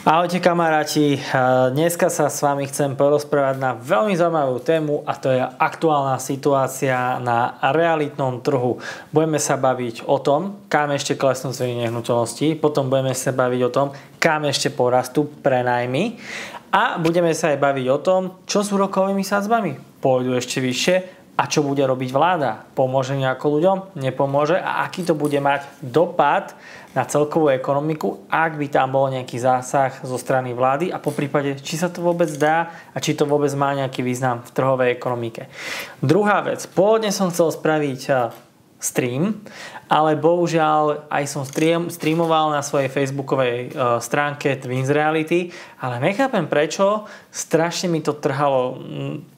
Ahojte kamaráti, dneska sa s vami chcem porozprávať na veľmi zaujímavú tému a to je aktuálna situácia na realitnom trhu. Budeme sa baviť o tom, kam ešte klesnú ceny nehnuteľností, potom budeme sa baviť o tom, kam ešte porastú prenajmy a budeme sa aj baviť o tom, čo s úrokovými sadzbami. Pôjdu ešte vyššie a čo bude robiť vláda. Pomôže nejako ľuďom? Nepomôže? A aký to bude mať dopad na celkovú ekonomiku, ak by tam bol nejaký zásah zo strany vlády a poprípade, či sa to vôbec dá a či to vôbec má nejaký význam v trhovej ekonomike. Druhá vec. Pôvodne som chcel spraviť stream, ale bohužiaľ aj som streamoval na svojej facebookovej stránke Twins Reality, ale nechápem prečo, strašne mi to trhalo.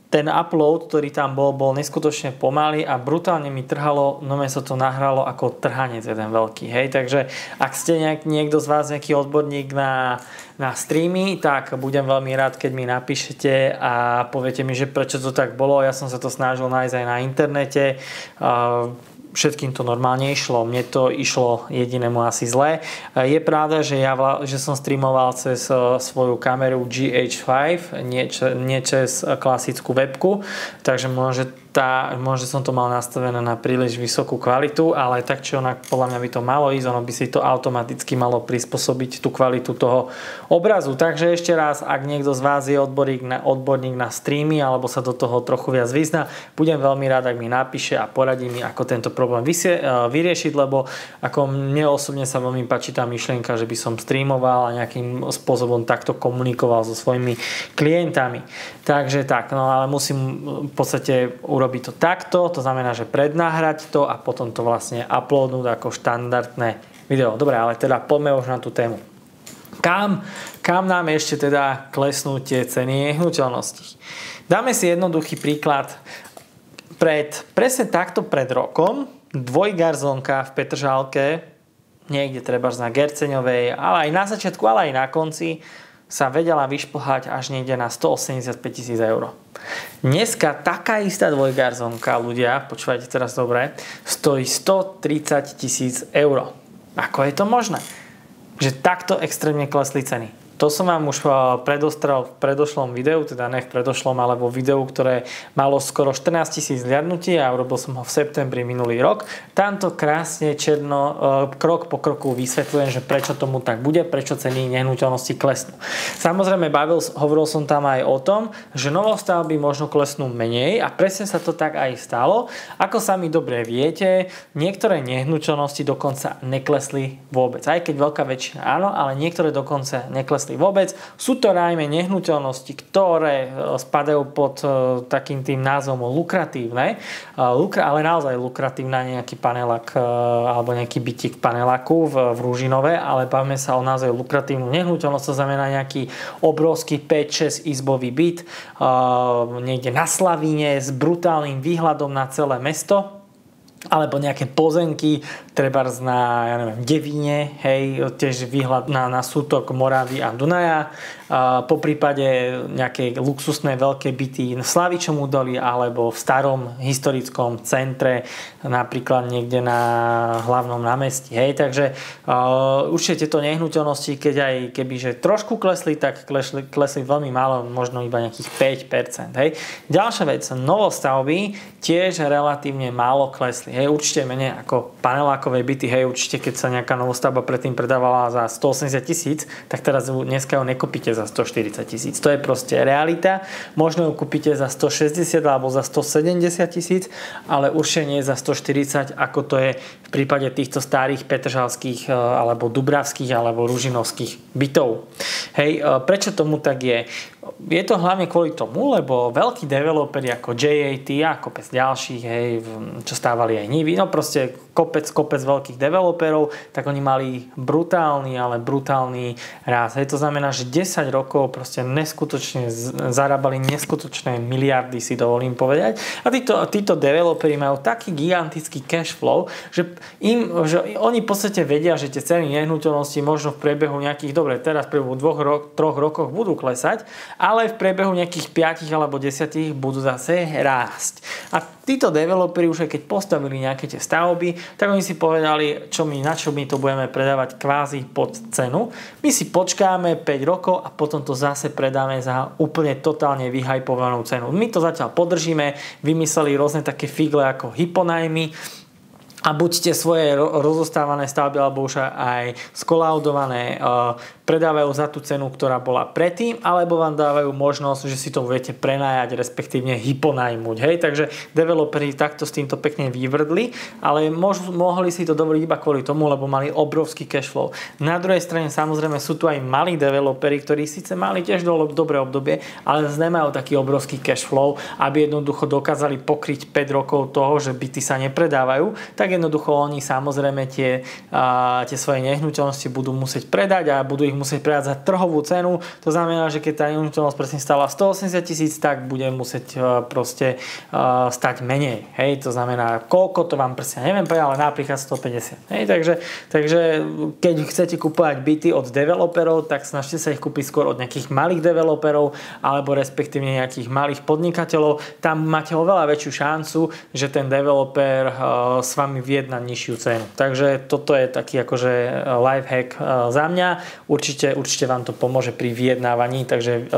Ten upload, ktorý tam bol neskutočne pomalý a brutálne mi trhalo, no sa to nahralo ako trhanec jeden veľký, hej, takže ak ste niekto z vás nejaký odborník na streamy, tak budem veľmi rád, keď mi napíšete a poviete mi, že prečo to tak bolo, ja som sa to snažil nájsť aj na internete, všetkým to normálne išlo. Mne to išlo jedinému asi zle. Je pravda, že som streamoval cez svoju kameru GH5, nie cez klasickú webku, takže možno som to mal nastavené na príliš vysokú kvalitu, ale tak či onak podľa mňa by to malo ísť, ono by si to automaticky malo prispôsobiť tú kvalitu toho obrazu. Takže ešte raz, ak niekto z vás je odborník na streamy alebo sa do toho trochu viac vyzná, budem veľmi rád, ak mi napíše a poradí mi, ako tento problém vyriešiť, lebo ako mne osobne sa veľmi páči tá myšlienka, že by som streamoval a nejakým spôsobom takto komunikoval so svojimi klientami. Takže tak, no ale musím v podstate urobiť to takto, to znamená, že prednahrať to a potom to vlastne uploadnúť ako štandardné video. Dobre, ale teda poďme už na tú tému. Kam nám ešte teda klesnú tie ceny nehnuteľností? Dáme si jednoduchý príklad. Presne takto pred rokom dvojgarzónka v Petržalke, niekde trebárs na Gerceňovej, ale aj na začiatku, ale aj na konci, sa vedela vyšplhať až niekde na 185 000 eur. Dneska taká istá dvojgarzónka, ľudia, počúvajte teraz dobre, stojí 130 000 eur. Ako je to možné? Že takto extrémne klesli ceny. To som vám už predostrel v predošlom videu, teda ne v predošlom, ale vo videu, ktoré malo skoro 14 000 zliadnutí a urobil som ho v septembri minulý rok. Tamto krásne krok po kroku vysvetľujem, že prečo tomu tak bude, prečo ceny nehnuteľnosti klesnú. Samozrejme, hovoril som tam aj o tom, že novostavby možno klesnú menej a presne sa to tak aj stalo. Ako sami dobre viete, niektoré nehnuteľnosti dokonca neklesli vôbec. Aj keď veľká väčšina áno, ale niektoré dokonca neklesli vôbec. Sú to najmä nehnuteľnosti, ktoré spadajú pod takým tým názvom lukratívne, ale naozaj lukratívne, nejaký panelák alebo nejaký bytík v paneláku v Ružinove, ale bavíme sa o naozaj lukratívnu nehnuteľnosť, to znamená nejaký obrovský 5-6 izbový byt niekde na Slavíne s brutálnym výhľadom na celé mesto, alebo nejaké pozemky, trebárs na, Devíne, hej, tiež výhľad na sútok Moravy a Dunaja, po prípade nejaké luxusné veľké byty v Slavičom údolí alebo v starom historickom centre, napríklad niekde na hlavnom námestí, hej, takže určite tieto nehnuteľnosti, keď aj kebyže trošku klesli, tak klesli veľmi málo, možno iba nejakých 5%, hej. Ďalšia vec, novostavby tiež relatívne málo klesli, hej, určite menej ako panelákové byty, hej, určite keď sa nejaká novostavba predtým predávala za 180 000, tak teraz dneska ju nekúpite za 140 000. To je proste realita. Možno ju kúpite za 160 alebo za 170 000, ale určite nie za 140, ako to je v prípade týchto starých petržalských alebo dubravských alebo ružinovských bytov. Hej, prečo tomu tak je? Je to hlavne kvôli tomu, lebo veľkí developeri ako JAT a kopec ďalších, hej, čo stávali aj Nivy, no proste kopec veľkých developerov, tak oni mali brutálny rast. Hej, to znamená, že 10 rokov proste neskutočne zarábali neskutočné miliardy, si dovolím povedať. A títo developeri majú taký gigantický cash flow, že oni v podstate vedia, že tie ceny nehnuteľnosti možno v priebehu nejakých, teraz v priebehu 2-3 rokoch budú klesať, ale v priebehu nejakých 5 alebo 10 budú zase rásť. A títo developeri už keď postavili nejaké tie stavby, tak oni si povedali, na čo my to budeme predávať kvázi pod cenu. My si počkáme 5 rokov a potom to zase predáme za úplne totálne vyhypovanú cenu. My to zatiaľ podržíme, vymysleli rôzne také figle ako hyponajmy, a buď tie svoje rozostávané stavby alebo už aj skolaudované predávajú za tú cenu, ktorá bola predtým, alebo vám dávajú možnosť, že si to viete prenajať, respektívne hyponajmuť. Hej? Takže developeri takto s týmto pekne vyvrdli, ale mohli si to dovoliť iba kvôli tomu, lebo mali obrovský cash flow. Na druhej strane samozrejme sú tu aj malí developeri, ktorí síce mali tiež dobré obdobie, ale nemajú taký obrovský cash flow, aby jednoducho dokázali pokryť 5 rokov toho, že byty sa nepredávajú, tak jednoducho oni samozrejme tie svoje nehnuteľnosti budú musieť predať a budú ich musieť predať za trhovú cenu. To znamená, že keď tá nehnuteľnosť presne stála 180 000, tak bude musieť proste stať menej. Hej? To znamená, koľko to vám presne neviem povedať, ale napríklad 150. Hej? Takže keď chcete kúpovať byty od developerov, tak snažte sa ich kúpiť skôr od nejakých malých developerov alebo respektívne nejakých malých podnikateľov. Tam máte oveľa väčšiu šancu, že ten developer s vami vyjedná nižšiu cenu. Takže toto je taký akože life hack za mňa. Určite vám to pomôže pri vyjednávaní, takže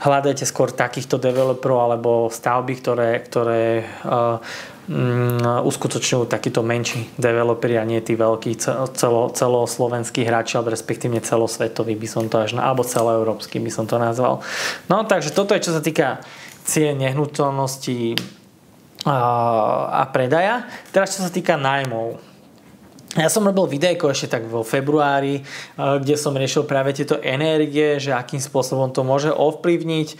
hľadajte skôr takýchto developerov alebo stavby, ktoré uskutočňujú takíto menší developeri a nie tí veľkí celoslovenskí hráči, alebo respektívne celosvetový by som to alebo celoeurópsky by som to nazval. No takže toto je čo sa týka cien nehnuteľností a predaja. Teraz čo sa týka nájmov. Ja som robil videjko ešte tak vo februári, kde som riešil práve tieto energie, že akým spôsobom to môže ovplyvniť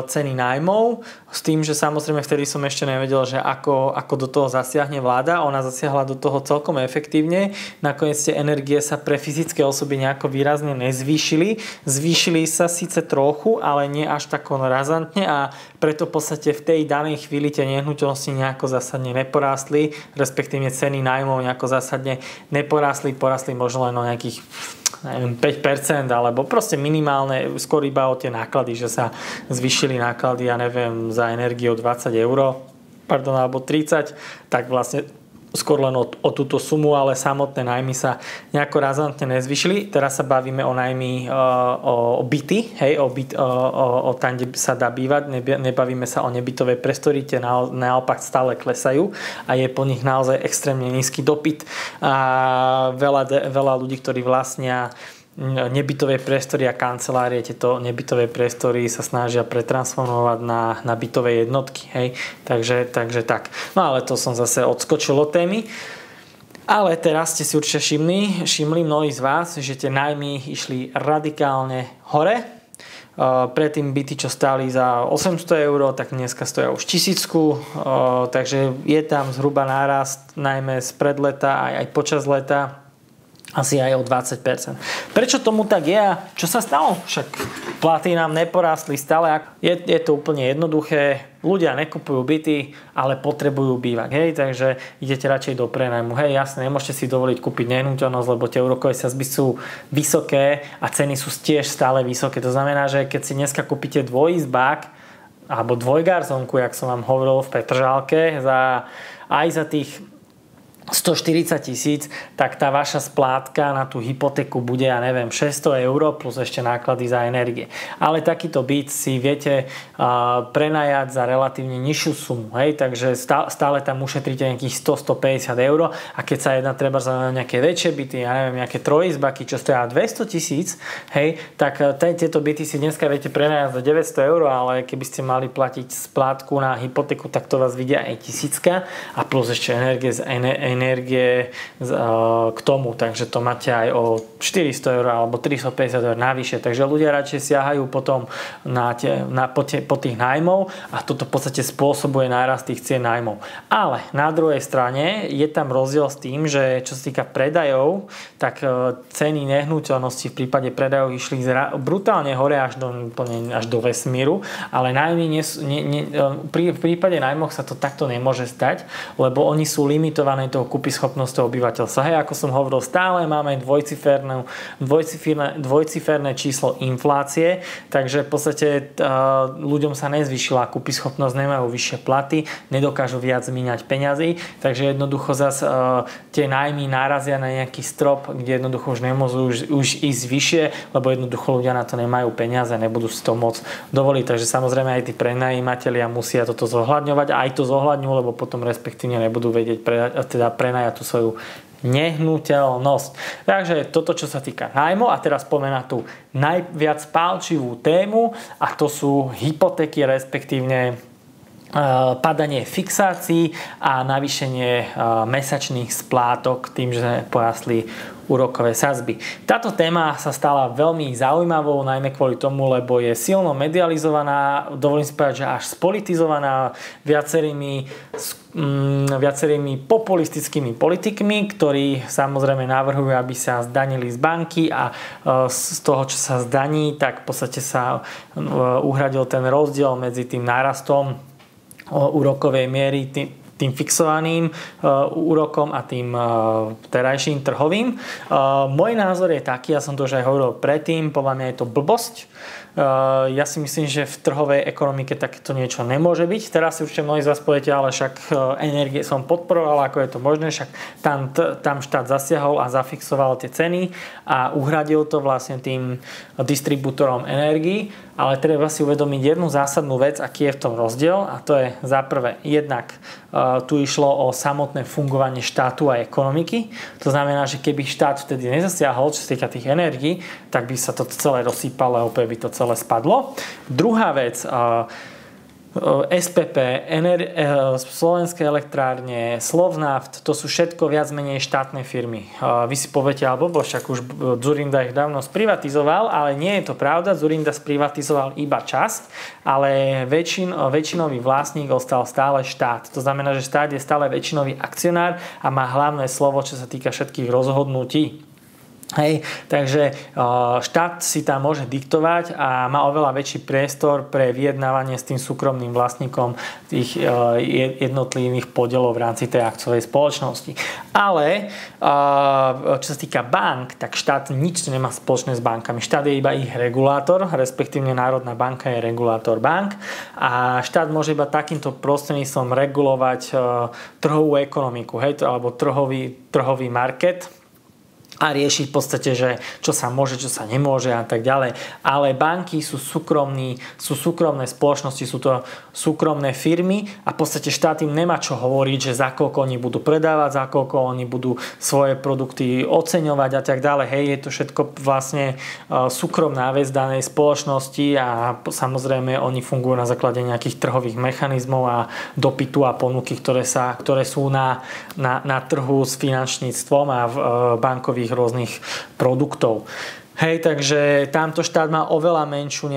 ceny nájmov, s tým, že samozrejme vtedy som ešte nevedel, že ako do toho zasiahne vláda. Ona zasiahla do toho celkom efektívne. Nakoniec tie energie sa pre fyzické osoby nejako výrazne nezvýšili. Zvýšili sa síce trochu, ale nie až tak razantne a preto v podstate v tej danej chvíli tie nehnuteľnosti nejako zásadne neporástli, respektíve ceny nájmov nejako zásadne neporástli, porastli možno len o nejakých 5%, alebo proste minimálne, skôr iba o tie náklady, že sa zvýšili náklady, ja neviem, za energiu 20 €, alebo 30, tak vlastne skôr len o túto sumu, ale samotné nájmy sa nejako razantne nezvyšili. Teraz sa bavíme o nájmy o byty, hej, o tam, kde sa dá bývať. Nebavíme sa o nebytové priestory, tie naopak stále klesajú a je po nich naozaj extrémne nízky dopyt. A veľa ľudí, ktorí vlastnia nebytové priestory a kancelárie, tieto nebytové priestory sa snažia pretransformovať na bytové jednotky. Hej? Takže tak. No ale to som zase odskočil od témy. Ale teraz ste si určite všimli mnohí z vás, že tie nájmy išli radikálne hore. Predtým byty, čo stáli za 800 €, tak dneska stoja už 1000, takže je tam zhruba nárast najmä spred leta aj počas leta asi aj o 20%. Prečo tomu tak je a čo sa stalo? Však platy nám neporástli stále. Je to úplne jednoduché. Ľudia nekupujú byty, ale potrebujú bývať. Hej? Takže idete radšej do prenajmu. Hej, jasne, nemôžete si dovoliť kúpiť nehnuteľnosť, lebo tie úrokové sadzby sú vysoké a ceny sú tiež stále vysoké. To znamená, že keď si dneska kúpite dvojizbák alebo dvojgarzonku, jak som vám hovoril v Petržálke, aj za tých 140 000, tak tá vaša splátka na tú hypotéku bude, ja neviem, 600 € plus ešte náklady za energie. Ale takýto byt si viete prenajať za relatívne nižšiu sumu. Hej? Takže stále tam ušetríte nejakých 100-150 € a keď sa jedná treba za nejaké väčšie byty, ja neviem, nejaké trojizbaky, čo stoja 200 000, hej, tak tieto byty si dneska viete prenajať za 900 €, ale keby ste mali platiť splátku na hypotéku, tak to vás vidia aj 1000 a plus ešte energie k tomu, takže to máte aj o 400 € alebo 350 € navyše, takže ľudia radšej siahajú potom po tých nájmov a toto v podstate spôsobuje nárast tých cien nájmov. Ale na druhej strane je tam rozdiel s tým, že čo sa týka predajov, tak ceny nehnuteľnosti v prípade predajov išli brutálne hore až do vesmíru, ale nájmy v prípade nájmoch sa to takto nemôže stať, lebo oni sú limitované tou kúpyschopnosťou obyvateľstva. Hej, ako som hovoril, stále máme dvojciferné očakávanú dvojciferné číslo inflácie, takže v podstate ľuďom sa nezvyšila kúpyschopnosť, nemajú vyššie platy, nedokážu viac míňať peňazí, takže jednoducho zase tie nájmy narazia na nejaký strop, kde jednoducho už nemôžu už ísť vyššie, lebo jednoducho ľudia na to nemajú peniaze, nebudú si to môcť dovoliť, takže samozrejme aj tí prenajímatelia musia toto zohľadňovať a aj to zohľadňujú, lebo potom respektívne nebudú vedieť prenajať tú svoju nehnuteľnosť. Takže toto, čo sa týka nájmu, a teraz poďme na tú najviac pálčivú tému, a to sú hypotéky, respektívne padanie fixácií a navýšenie mesačných splátok tým, že porastli úrokové sadzby. Táto téma sa stala veľmi zaujímavou, najmä kvôli tomu, lebo je silno medializovaná, dovolím si povedať, že až spolitizovaná viacerými populistickými politikmi, ktorí samozrejme navrhujú, aby sa zdanili z banky a z toho, čo sa zdaní, tak v podstate sa uhradil ten rozdiel medzi tým nárastom úrokovej miery, tým fixovaným úrokom a tým terajším trhovým. Môj názor je taký, ja som to už aj hovoril predtým, podľa mňa je to blbosť. Ja si myslím, že v trhovej ekonomike takéto niečo nemôže byť. Teraz si určite mnohí z vás poviete, ale však energie som podporoval, ako je to možné, však tam štát zasiahol a zafixoval tie ceny a uhradil to vlastne tým distribútorom energií. Ale treba si uvedomiť jednu zásadnú vec, aký je v tom rozdiel, a to je za prvé jednak tu išlo o samotné fungovanie štátu a ekonomiky. To znamená, že keby štát vtedy nezasiahol, čo sa týka tých energií, tak by sa to celé rozsýpalo a úplne by to celé spadlo. Druhá vec, SPP, Slovenské elektrárne, Slovnaft, to sú všetko viac menej štátne firmy. Vy si poviete, alebo však už Dzurinda ich dávno sprivatizoval, ale nie je to pravda. Dzurinda sprivatizoval iba časť, ale väčšinový vlastník ostal stále štát. To znamená, že štát je stále väčšinový akcionár a má hlavné slovo, čo sa týka všetkých rozhodnutí. Hej, takže štát si tam môže diktovať a má oveľa väčší priestor pre vyjednávanie s tým súkromným vlastníkom tých jednotlivých podielov v rámci tej akciovej spoločnosti. Ale čo sa týka bank, tak štát nič nemá spoločné s bankami. Štát je iba ich regulátor, respektívne Národná banka je regulátor bank a štát môže iba takýmto prostredníctvom regulovať trhovú ekonomiku, hej, alebo trhový market a riešiť v podstate, že čo sa môže, čo sa nemôže a tak ďalej. Ale banky sú súkromné spoločnosti, sú to súkromné firmy a v podstate štát im nemá čo hovoriť, že za koľko oni budú predávať, za koľko oni budú svoje produkty oceňovať a tak ďalej. Hej, je to všetko vlastne súkromná vec danej spoločnosti a samozrejme oni fungujú na základe nejakých trhových mechanizmov a dopytu a ponuky, ktoré sú na trhu s finančníctvom a v bankových rôznych produktov. Hej, takže tamto štát má oveľa menšiu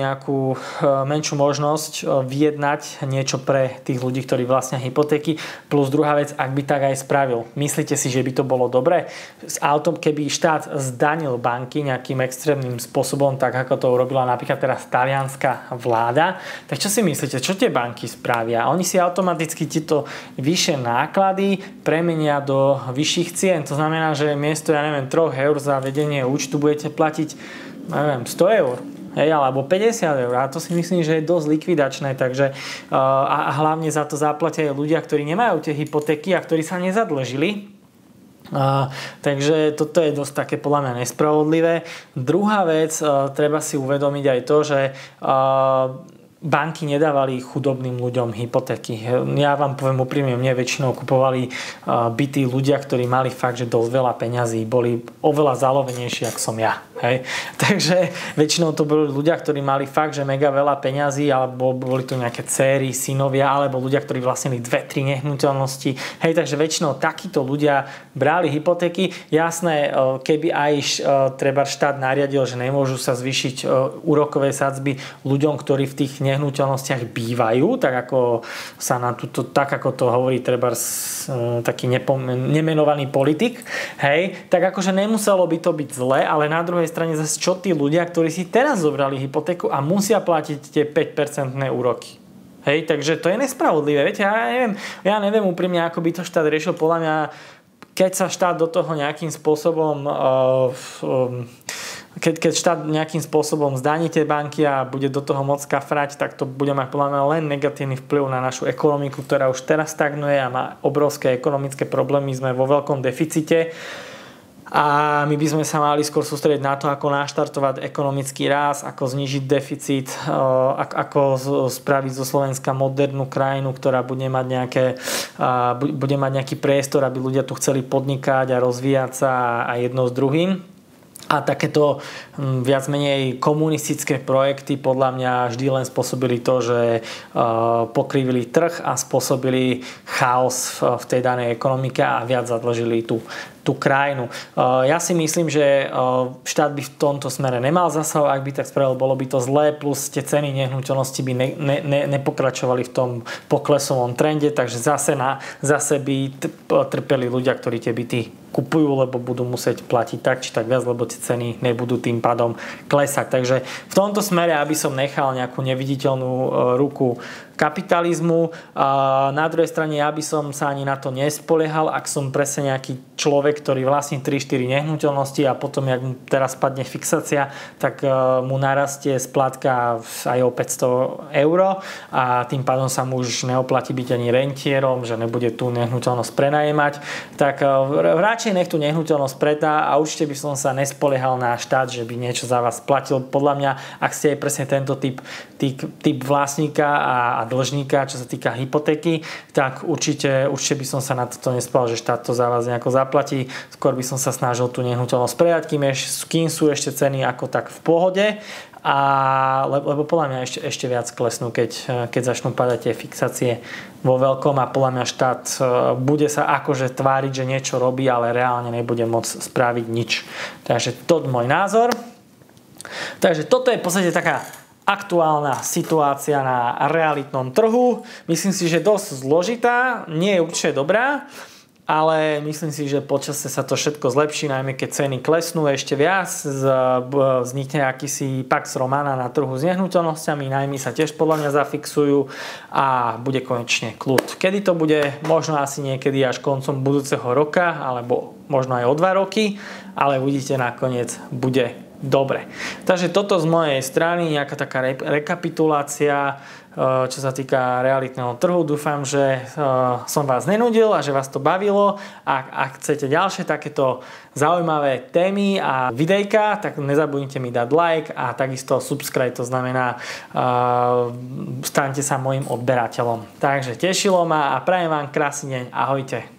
možnosť vyjednať niečo pre tých ľudí, ktorí vlastnia hypotéky. Plus druhá vec, ak by tak aj spravil. Myslíte si, že by to bolo dobré? Keby štát zdanil banky nejakým extrémnym spôsobom, tak ako to urobila napríklad teraz talianska vláda, tak čo si myslíte, čo tie banky spravia? Oni si automaticky tieto vyššie náklady premenia do vyšších cien. To znamená, že miesto, 3 eur za vedenie účtu budete platiť 100 eur, hej, alebo 50 eur. A to si myslím, že je dosť likvidačné, takže a hlavne za to zaplatia ľudia, ktorí nemajú tie hypotéky a ktorí sa nezadlžili. Takže toto je dosť také podľa mňa nespravodlivé. Druhá vec, treba si uvedomiť aj to, že banky nedávali chudobným ľuďom hypotéky. Ja vám poviem úprimne, mne väčšinou kupovali byty ľudia, ktorí mali fakt, že dosť veľa peňazí, boli oveľa zalovenejší, ako som ja. Hej. Takže väčšinou to boli ľudia, ktorí mali fakt, že mega veľa peňazí, alebo boli to nejaké céry, synovia, alebo ľudia, ktorí vlastnili 2-3 nehnuteľnosti. Hej, takže väčšinou takíto ľudia brali hypotéky. Jasné, keby aj treba štát nariadil, že nemôžu sa zvýšiť úrokové sadzby ľuďom, ktorí v tých nehnuteľnostiach bývajú, tak ako to hovorí treba taký nemenovaný politik, hej, tak akože nemuselo by to byť zle, ale na druhej strane zase čo tí ľudia, ktorí si teraz zobrali hypotéku a musia platiť tie 5% úroky. Hej, takže to je nespravodlivé. Viete, ja neviem úprimne, ako by to štát riešil. Podľa mňa, keď sa štát do toho nejakým spôsobom keď štát nejakým spôsobom zdaní tie banky a bude do toho môcť kafrať, tak to bude mať podľa mňa len negatívny vplyv na našu ekonomiku, ktorá už teraz stagnuje a má obrovské ekonomické problémy, sme vo veľkom deficite. A my by sme sa mali skôr sústrediť na to, ako naštartovať ekonomický rast, ako znížiť deficit, ako spraviť zo Slovenska modernú krajinu, ktorá bude mať nejaký priestor, aby ľudia tu chceli podnikať a rozvíjať sa a jedno s druhým. A takéto viac menej komunistické projekty podľa mňa vždy len spôsobili to, že pokrivili trh a spôsobili chaos v tej danej ekonomike a viac zadlžili tú krajinu. Ja si myslím, že štát by v tomto smere nemal zasahovať, ak by tak spravil, bolo by to zlé, plus tie ceny nehnuteľnosti by nepokračovali v tom poklesovom trende, takže zase by trpeli ľudia, ktorí tie byty kupujú, lebo budú musieť platiť tak či tak viac, lebo tie ceny nebudú tým pádom klesať. Takže v tomto smere, aby som nechal nejakú neviditeľnú ruku kapitalizmu. Na druhej strane ja by som sa ani na to nespoliehal, ak som presne nejaký človek, ktorý vlastní 3-4 nehnuteľnosti a potom, jak mu teraz padne fixácia, tak mu narastie splátka aj o 500 € a tým pádom sa mu už neoplatí byť ani rentierom, že nebude tú nehnuteľnosť prenajemať. Tak radšej nech tú nehnuteľnosť predá a určite by som sa nespoliehal na štát, že by niečo za vás platil. Podľa mňa, ak ste aj presne tento typ vlastníka a dlžníka, čo sa týka hypotéky, tak určite by som sa na toto nespal, že štát to za vás nejako zaplatí. Skôr by som sa snažil tú nehnuteľnosť predať, kým sú ešte ceny ako tak v pohode, lebo podľa mňa ešte viac klesnú, keď začnú padať tie fixácie vo veľkom a podľa mňa štát bude sa akože tváriť, že niečo robí, ale reálne nebude môcť spraviť nič. Takže to je môj názor. Takže toto je v podstate taká aktuálna situácia na realitnom trhu. Myslím si, že dosť zložitá, nie je určite dobrá, ale myslím si, že počasie sa to všetko zlepší, najmä keď ceny klesnú ešte viac, vznikne akýsi pax romana na trhu s nehnuteľnosťami, najmy sa tiež podľa mňa zafixujú a bude konečne kľud. Kedy to bude? Možno asi niekedy až koncom budúceho roka, alebo možno aj o 2 roky, ale uvidíte, nakoniec bude dobre. Takže toto z mojej strany, nejaká taká rekapitulácia, čo sa týka realitného trhu. Dúfam, že som vás nenudil a že vás to bavilo. Ak chcete ďalšie takéto zaujímavé témy a videjka, tak nezabudnite mi dať like a takisto subscribe, to znamená staňte sa mojím odberateľom. Takže tešilo ma a prajem vám krásny deň. Ahojte.